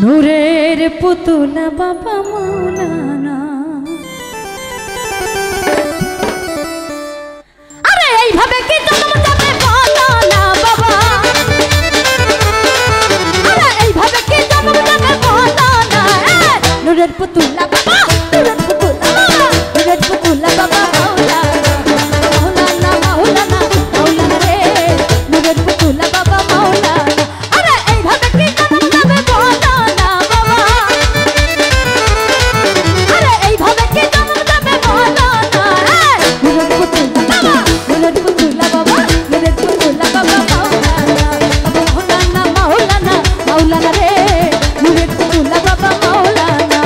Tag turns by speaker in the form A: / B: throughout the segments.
A: নূরের পুতুলা বাবা মৌলানা। আরে এইভাবে কি জন্ম যাবে বলো না বাবা, আরে এইভাবে কি জন্ম যাবে বলো না। নূরের পুতুলা বাবা, নূরের পুতুলা বাবা, নূরের পুতুলা বাবা মৌলানা, মৌলানা মৌলানা মৌলানা রে, নূরের পুতুলা বাবা মৌলানা। আরে এইভাবে কি জন্ম যাবে বলো না বাবা, আরে এইভাবে কি জন্ম যাবে বলো না। নূরের পুতুলা বাবা, নূরের পুতুলা বাবা, নূরের পুতুলা বাবা মৌলানা, মৌলানা মৌলানা মৌলানা রে, নূরের পুতুলা বাবা মৌলানা।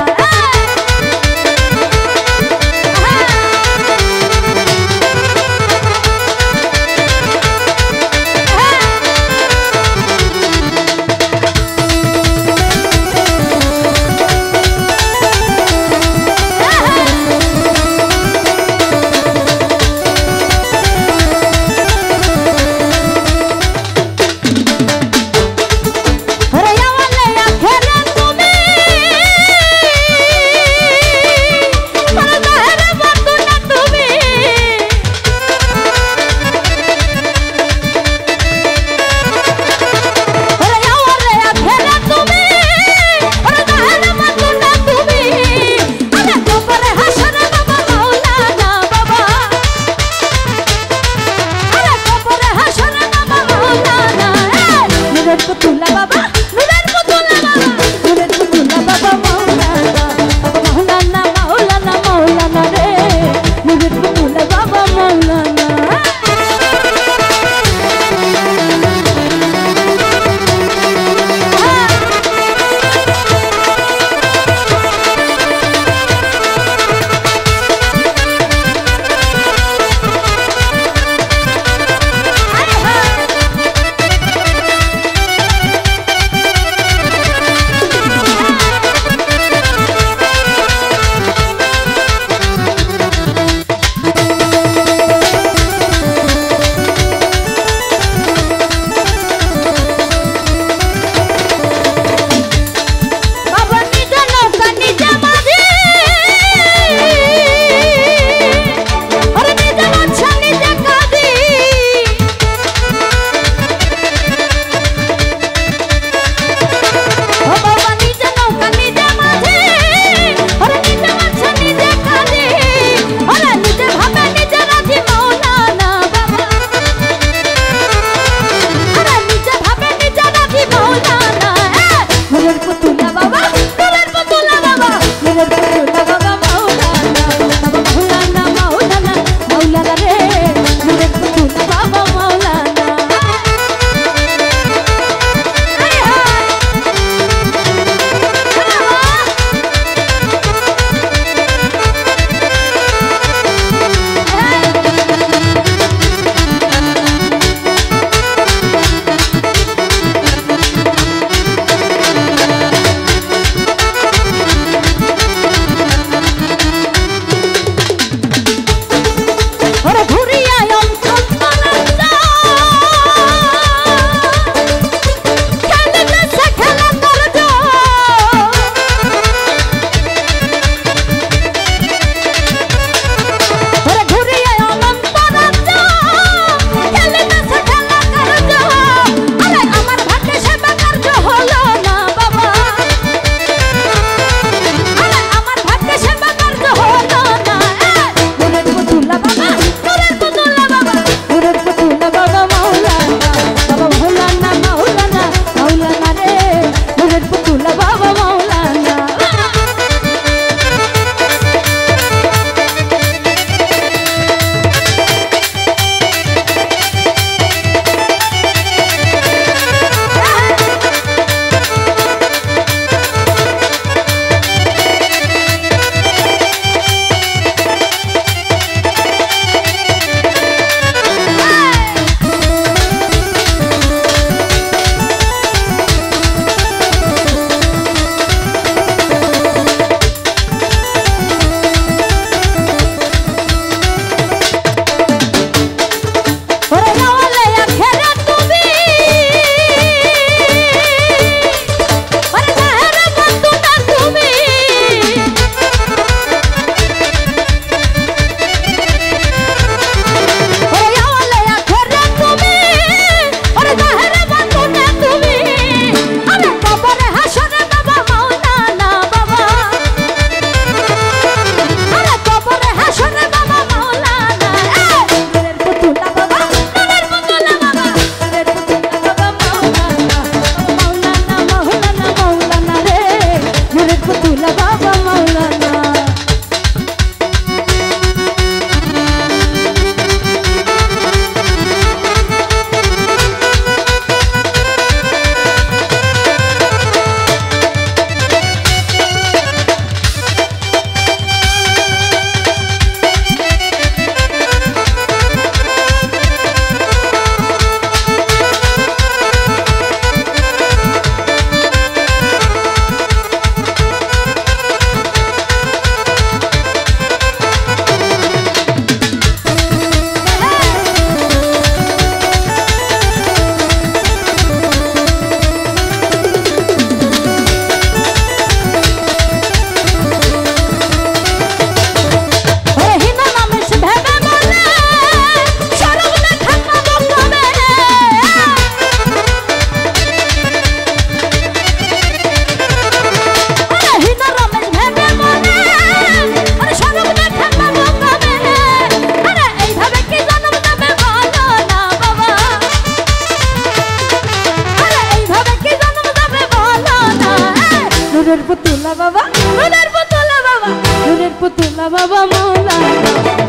A: নূরের পুতুলা বাবা, নূরের পুতুলা বাবা, নূরের পুতুলা বাবা মাওলানা,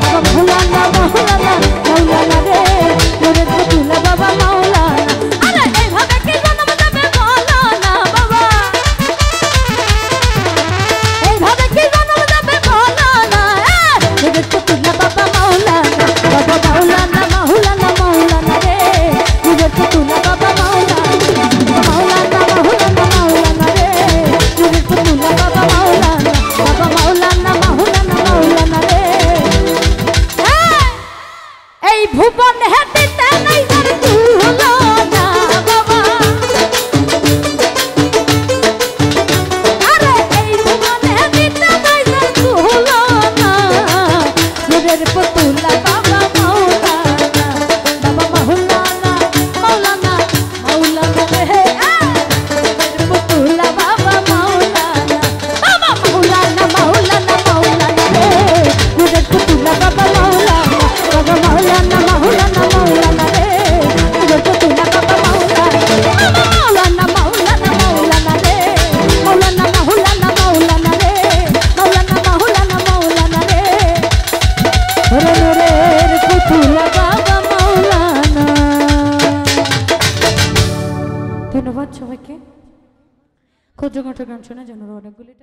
A: বাবা মাওলানা মাওলানা মাওলানা রে, নূরের পুতুলা বাবা মাওলানা। আরে এইভাবে কি জন্ম দেবে বলো না বাবা, এইভাবে কি জন্ম দেবে বলো না, নূরের পুতুলা বাবা মাওলানা, বাবা মাওলানা মাওলানা মাওলানা রে, নূরের পুতুলা বাবা মাওলানা, মাওলানা মাওলানা মাওলানা রে, নূরের পুতুলা বাবা মাওলানা, বাবা মাওলানা মাওলানা মাওলানা রে। এই ভুবন হেঁটিতে নাই যার তুলনা বাবা, আরে এই ভুবন হেঁটিতে নাই যার তুলনা, নূরের পুতুলা বাবা মাওলানা, বাবা মাওলানা মাওলানা মাওলানা রে, নূরের পুতুলা বাবা মাওলানা, বাবা মাওলানা মাওলানা মাওলানা রে, নূরের পুতুলা বাবা মাওলানা, বাবা মাওলানা মাওলানা মাওলানা রে, নূরের পুতুলা বাবা মাওলানা, বাবা মাওলানা মাওলানা মাওলানা রে, মাওলানা মাওলানা মাওলানা রে, মাওলানা মাওলানা মাওলানা রে, নূরের পুতুলা বাবা মাওলানা। ধন্যবাদ সবাইকে। ক্ষুদ্র গান শোনার জন্য অনেকগুলি